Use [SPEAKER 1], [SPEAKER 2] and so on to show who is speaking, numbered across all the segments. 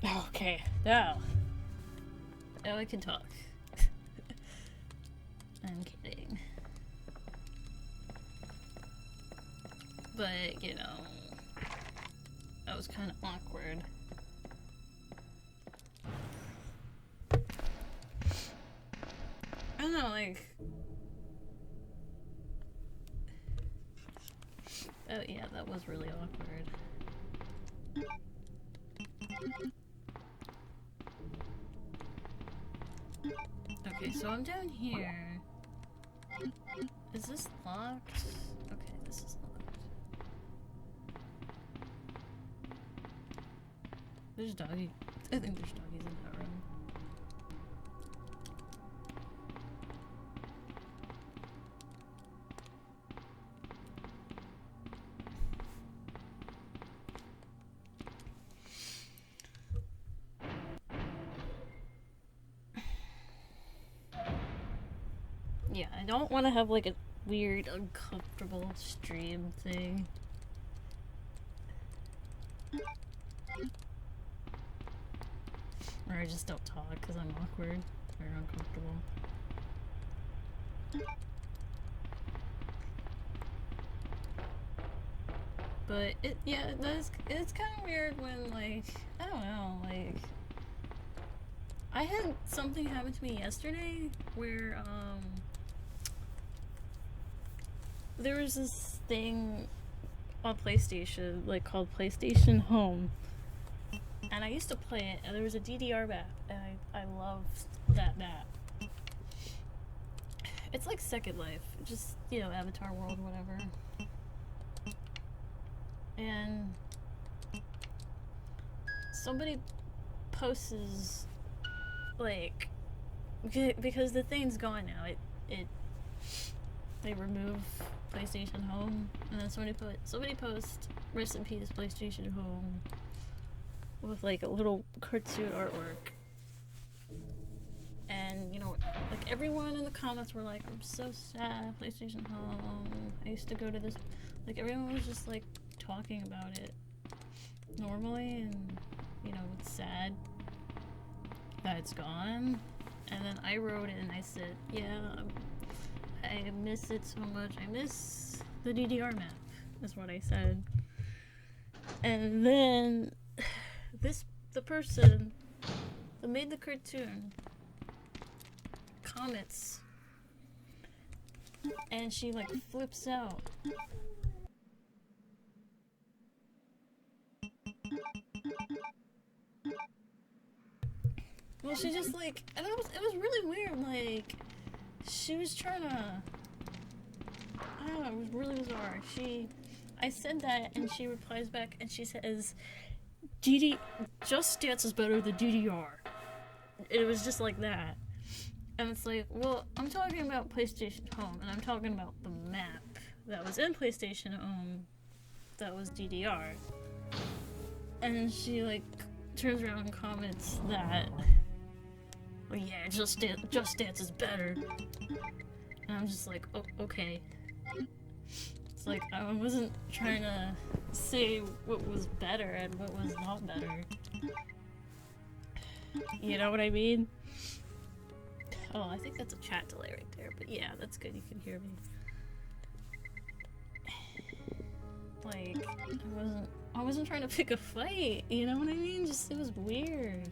[SPEAKER 1] Okay, now I can talk. I'm kidding. But, you know, that was kind of awkward. I don't know, like... Oh yeah, that was really awkward. Okay, so I'm down here. Is this locked? Okay, this is locked. There's doggy. I think there's doggies in that room. Yeah, I don't want to have like a weird, uncomfortable stream thing. Or I just don't talk because I'm awkward or uncomfortable. But it's kind of weird when, like, I don't know, like, I had something happen to me yesterday where, there was this thing on PlayStation, like, called PlayStation Home. And I used to play it, and there was a DDR map, and I loved that map. It's like Second Life, just, you know, Avatar World, whatever. And somebody posts, like, because the thing's gone now, they remove PlayStation Home, and then somebody posts rest in peace PlayStation Home with like a little cartoon artwork. And, you know, like, everyone in the comments were like, I'm so sad, PlayStation Home, I used to go to this, like, everyone was just like talking about it normally, and, you know, it's sad that it's gone. And then I wrote it and I said, yeah, I miss it so much, I miss the DDR map, is what I said. And then the person that made the cartoon comments, and she like flips out. Well, she just like, and it was really weird, like, she was trying to, I don't know, it was really bizarre. I said that, and she replies back, and she says, Just Dance is better than DDR. It was just like that. And it's like, well, I'm talking about PlayStation Home, and I'm talking about the map that was in PlayStation Home that was DDR. And she, like, turns around and comments that, well, yeah, Just Dance is better. And I'm just like, oh, okay. It's like, I wasn't trying to say what was better and what was not better. You know what I mean? Oh, I think that's a chat delay right there, but yeah, that's good, you can hear me. Like, I wasn't trying to pick a fight, you know what I mean? Just, it was weird.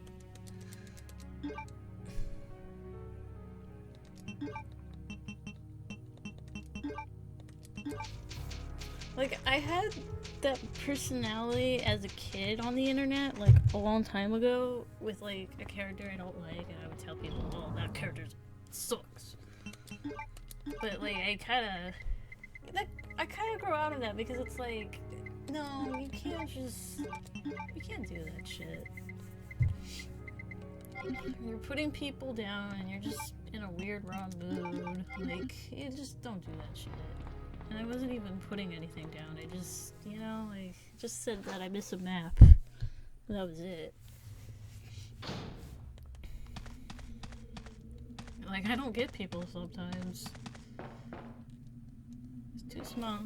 [SPEAKER 1] Like, I had that personality as a kid on the internet, like, a long time ago, with, like, a character I don't like, and I would tell people, oh, that character sucks. But, like, I kinda grow out of that, because it's like, no, you can't do that shit. You're putting people down, and you're just in a weird, raw mood. Like, you just don't do that shit. And I wasn't even putting anything down. I just, you know, like, just said that I miss a map. That was it. Like, I don't get people sometimes. It's too small.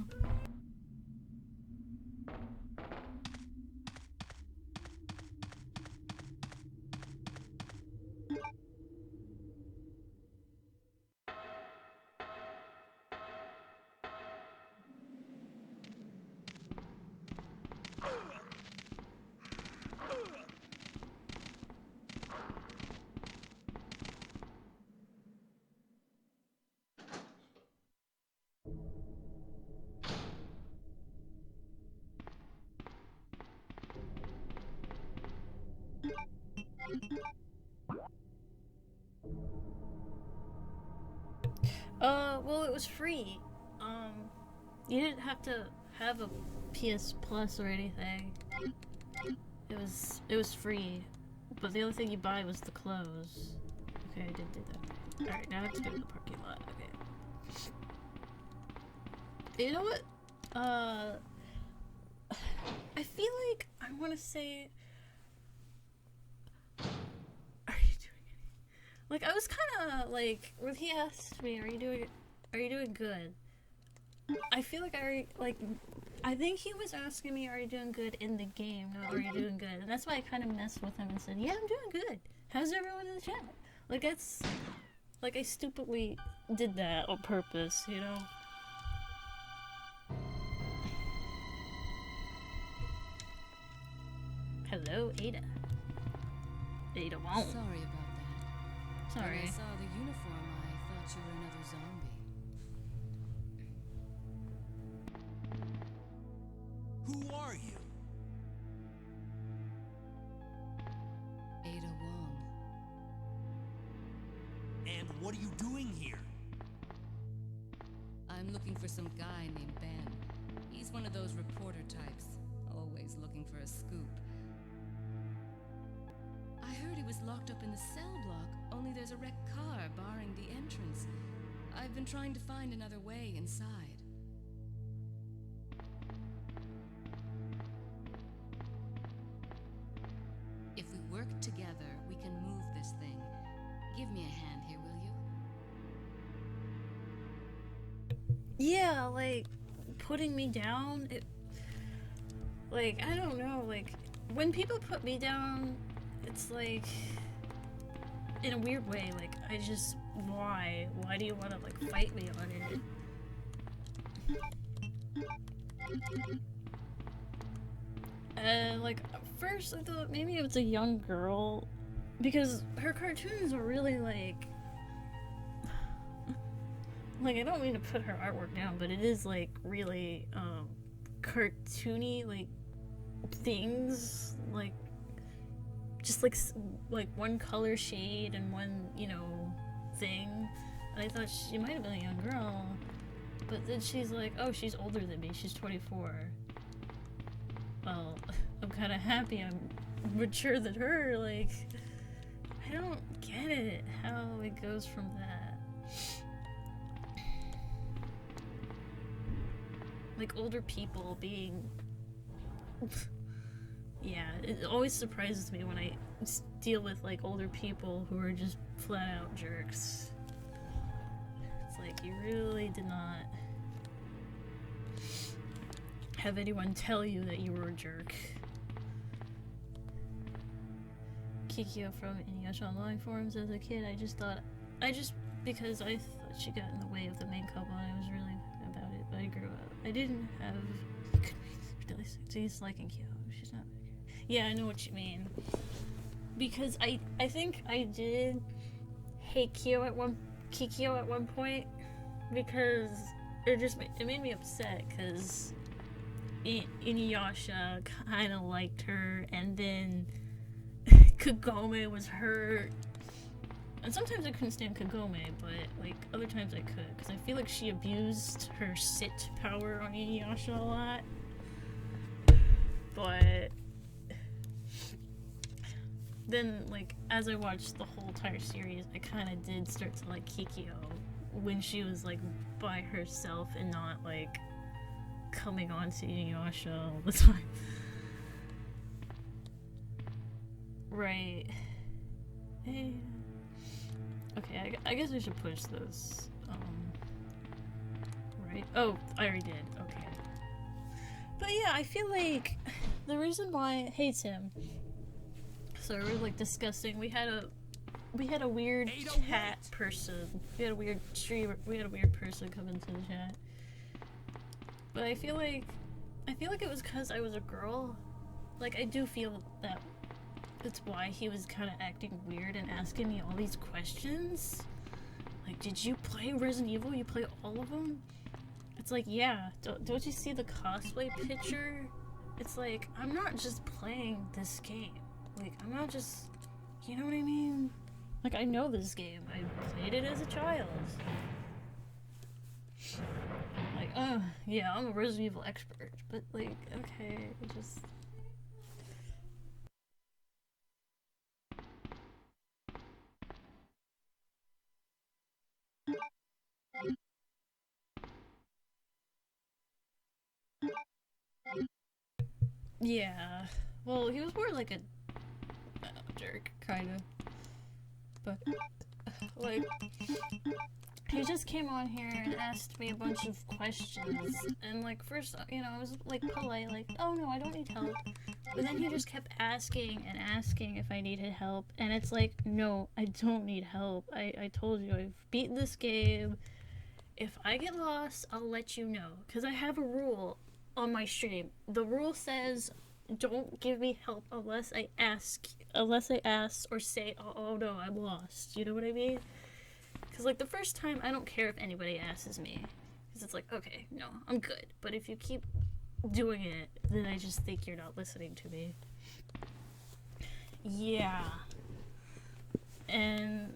[SPEAKER 1] Well, it was free. You didn't have to have a PS Plus or anything. It was free. But the only thing you buy was the clothes. Okay, I did do that. Alright, now I have to go to the parking lot. Okay. You know what? I feel like I want to say... Are you doing anything? Like, I was kind of, like, when he asked me, are you doing good? I feel like I think he was asking me, are you doing good in the game, not are you doing good? And that's why I kind of messed with him and said, yeah, I'm doing good. How's everyone in the chat? Like, that's, like, I stupidly did that on purpose, you know? Hello, Ada. Ada won't.
[SPEAKER 2] Sorry about that.
[SPEAKER 1] Sorry.
[SPEAKER 2] When I saw the uniform, I thought you were another zombie.
[SPEAKER 3] Who are you?
[SPEAKER 2] Ada Wong.
[SPEAKER 3] And what are you doing here?
[SPEAKER 2] I'm looking for some guy named Ben. He's one of those reporter types, always looking for a scoop. I heard he was locked up in the cell block, only there's a wrecked car barring the entrance. I've been trying to find another way inside. If we work together, we can move this thing. Give me a hand here, will you?
[SPEAKER 1] Yeah, like, putting me down, like, I don't know, like, when people put me down, it's like, in a weird way, like, I just, why? Why do you want to, like, fight me on it? Like, at first I thought maybe it was a young girl, because her cartoons are really, like, I don't mean to put her artwork down, but it is, like, really, cartoony, like, things, like, just, like one color shade and one, you know, thing. And I thought she might have been a young girl, but then she's like, oh, she's older than me, she's 24. Well, I'm kind of happy I'm mature than her, like, I don't get it, how it goes from that. Like, older people being... yeah, it always surprises me when I deal with, like, older people who are just flat-out jerks. It's like, you really did not have anyone tell you that you were a jerk. Kikyo from Inuyasha Online forums as a kid, because I thought she got in the way of the main couple and I was really about it, but I grew up. I didn't have disliking Kyo. She's not. Yeah, I know what you mean. Because I think I did hate Kikyo at one point because it made me upset because Inuyasha kind of liked her, and then Kagome was hurt. And sometimes I couldn't stand Kagome, but, like, other times I could, because I feel like she abused her sit power on Inuyasha a lot. But then, like, as I watched the whole entire series, I kind of did start to like Kikyo when she was, like, by herself and not, like, coming on to Inuyasha all the time. Right. Hey. Okay, I guess I should push this. Right? Oh, I already did. Okay. But yeah, I feel like the reason why I hate him. So we're like discussing. We had a weird chat person. We had a weird streamer. We had a weird person come into the chat. But I feel like it was because I was a girl. Like, I do feel that that's why he was kind of acting weird and asking me all these questions. Like, did you play Resident Evil? You play all of them? It's like, yeah. Don't you see the cosplay picture? It's like, I'm not just playing this game. Like, I'm not just you know what I mean? Like, I know this game. I played it as a child. Like, yeah, I'm a Resident Evil expert, but like, okay, just... Yeah. Well, he was more like a jerk, kind of. But, like, he just came on here and asked me a bunch of questions. And, like, first, you know, I was, like, polite, like, oh no, I don't need help. But then he just kept asking and asking if I needed help. And it's like, no, I don't need help. I told you, I've beaten this game. If I get lost, I'll let you know. Because I have a rule on my stream. The rule says, don't give me help unless I ask or say, oh no, I'm lost. You know what I mean? Because, like, the first time, I don't care if anybody asks me. Because it's like, okay, no, I'm good. But if you keep doing it, then I just think you're not listening to me. Yeah. And,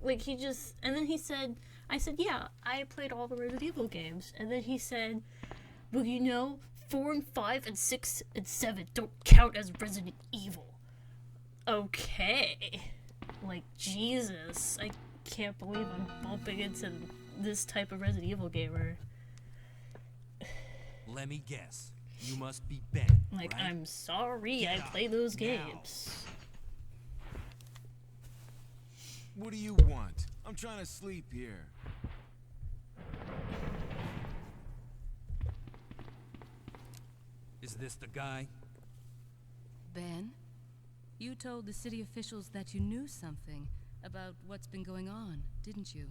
[SPEAKER 1] like, he just, and then he said, I said, yeah, I played all the Resident Evil games. And then he said, well, you know, 4 and 5 and 6 and 7 don't count as Resident Evil. Okay. Like, Jesus. I can't believe I'm bumping into this type of Resident Evil gamer.
[SPEAKER 3] Let me guess. You must be Ben,
[SPEAKER 1] Like,
[SPEAKER 3] right?
[SPEAKER 1] I'm sorry
[SPEAKER 3] Get
[SPEAKER 1] I
[SPEAKER 3] up
[SPEAKER 1] play those
[SPEAKER 3] now.
[SPEAKER 1] games.
[SPEAKER 4] What do you want? I'm trying to sleep here.
[SPEAKER 3] Is this the guy?
[SPEAKER 2] Ben, you told the city officials that you knew something about what's been going on, didn't you?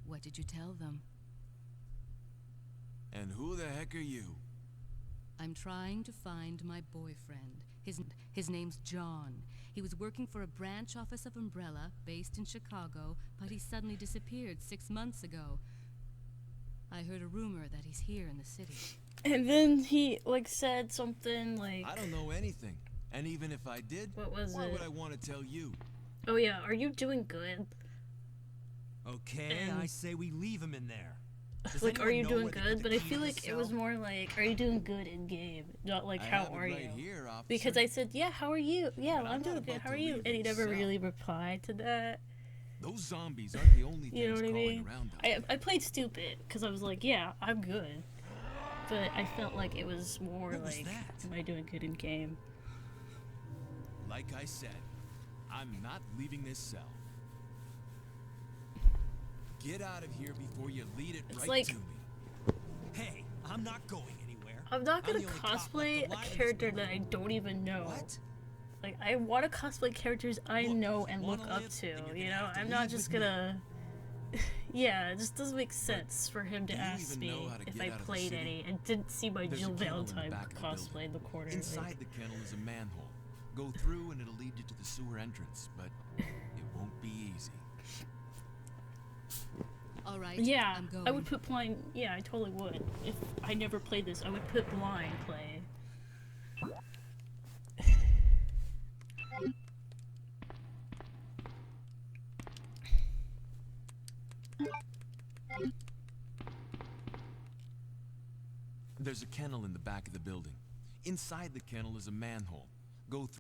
[SPEAKER 2] What did you tell them?
[SPEAKER 4] And who the heck are you?
[SPEAKER 2] I'm trying to find my boyfriend. His name's John. He was working for a branch office of Umbrella based in Chicago, but he suddenly disappeared 6 months ago. I heard a rumor that he's here in the city.
[SPEAKER 1] And then he, like, said something like...
[SPEAKER 4] I don't know anything. And even if I did,
[SPEAKER 1] What was
[SPEAKER 4] why
[SPEAKER 1] it?
[SPEAKER 4] would I want to tell you?
[SPEAKER 1] Oh yeah, are you doing good?
[SPEAKER 3] Okay,
[SPEAKER 1] And-
[SPEAKER 3] I say we leave him in there. Does
[SPEAKER 1] Like, are
[SPEAKER 3] anyone
[SPEAKER 1] you
[SPEAKER 3] know
[SPEAKER 1] doing
[SPEAKER 3] where they
[SPEAKER 1] good?
[SPEAKER 3] put
[SPEAKER 1] But
[SPEAKER 3] the
[SPEAKER 1] I
[SPEAKER 3] key
[SPEAKER 1] feel
[SPEAKER 3] to
[SPEAKER 1] like
[SPEAKER 3] the
[SPEAKER 1] it was
[SPEAKER 3] cell?
[SPEAKER 1] more like, are you doing good in game? Not like,
[SPEAKER 4] I
[SPEAKER 1] how
[SPEAKER 4] have it
[SPEAKER 1] are
[SPEAKER 4] right
[SPEAKER 1] you?
[SPEAKER 4] Here, officer.
[SPEAKER 1] Because I said, yeah, how are you? Yeah,
[SPEAKER 4] But
[SPEAKER 1] I'm
[SPEAKER 4] I'm
[SPEAKER 1] doing
[SPEAKER 4] not
[SPEAKER 1] good.
[SPEAKER 4] about
[SPEAKER 1] How
[SPEAKER 4] to
[SPEAKER 1] are you?
[SPEAKER 4] leave
[SPEAKER 1] And he
[SPEAKER 4] this
[SPEAKER 1] never
[SPEAKER 4] cell.
[SPEAKER 1] really replied to that.
[SPEAKER 4] Those zombies aren't the only things
[SPEAKER 1] You know what I
[SPEAKER 4] crawling
[SPEAKER 1] mean?
[SPEAKER 4] around us.
[SPEAKER 1] I played stupid because I was like, yeah, I'm good. But I felt like it was more
[SPEAKER 3] What was
[SPEAKER 1] like,
[SPEAKER 3] that?
[SPEAKER 1] am I doing good in game?
[SPEAKER 4] Like I said, I'm not leaving this cell. Get out of here before you lead it
[SPEAKER 1] It's
[SPEAKER 4] right
[SPEAKER 1] like-
[SPEAKER 4] to me.
[SPEAKER 3] Hey, I'm not going anywhere.
[SPEAKER 1] I'm not gonna
[SPEAKER 3] the only cop left
[SPEAKER 1] cosplay a
[SPEAKER 3] alive in this
[SPEAKER 1] character that I
[SPEAKER 3] building.
[SPEAKER 1] don't even know.
[SPEAKER 3] What?
[SPEAKER 1] Like, I want to cosplay characters I
[SPEAKER 3] Look,
[SPEAKER 1] know
[SPEAKER 3] if you
[SPEAKER 1] and look
[SPEAKER 3] wanna
[SPEAKER 1] up
[SPEAKER 3] live,
[SPEAKER 1] to,
[SPEAKER 3] then you're
[SPEAKER 1] you
[SPEAKER 3] gonna
[SPEAKER 1] know?
[SPEAKER 3] have to
[SPEAKER 1] I'm not
[SPEAKER 3] leave
[SPEAKER 1] just
[SPEAKER 3] with me.
[SPEAKER 1] gonna... Yeah, it just doesn't make sense for him to
[SPEAKER 4] do you
[SPEAKER 1] ask
[SPEAKER 4] even
[SPEAKER 1] me
[SPEAKER 4] know how to
[SPEAKER 1] if
[SPEAKER 4] get
[SPEAKER 1] I
[SPEAKER 4] out of the
[SPEAKER 1] played
[SPEAKER 4] city?
[SPEAKER 1] any and didn't see my
[SPEAKER 4] There's a
[SPEAKER 1] Jill
[SPEAKER 4] kennel in the
[SPEAKER 1] Valentine
[SPEAKER 4] back of the
[SPEAKER 1] cosplay
[SPEAKER 4] building.
[SPEAKER 1] in the corner.
[SPEAKER 4] Inside
[SPEAKER 1] like-
[SPEAKER 4] the kennel is a manhole. Go through and it'll lead you to the sewer entrance, but it won't be easy.
[SPEAKER 2] All right,
[SPEAKER 1] Yeah,
[SPEAKER 2] I'm going.
[SPEAKER 1] I would put blind. Yeah, I totally would. If I never played this, I would put blind play.
[SPEAKER 4] There's a kennel in the back of the building. Inside the kennel is a manhole. Go through.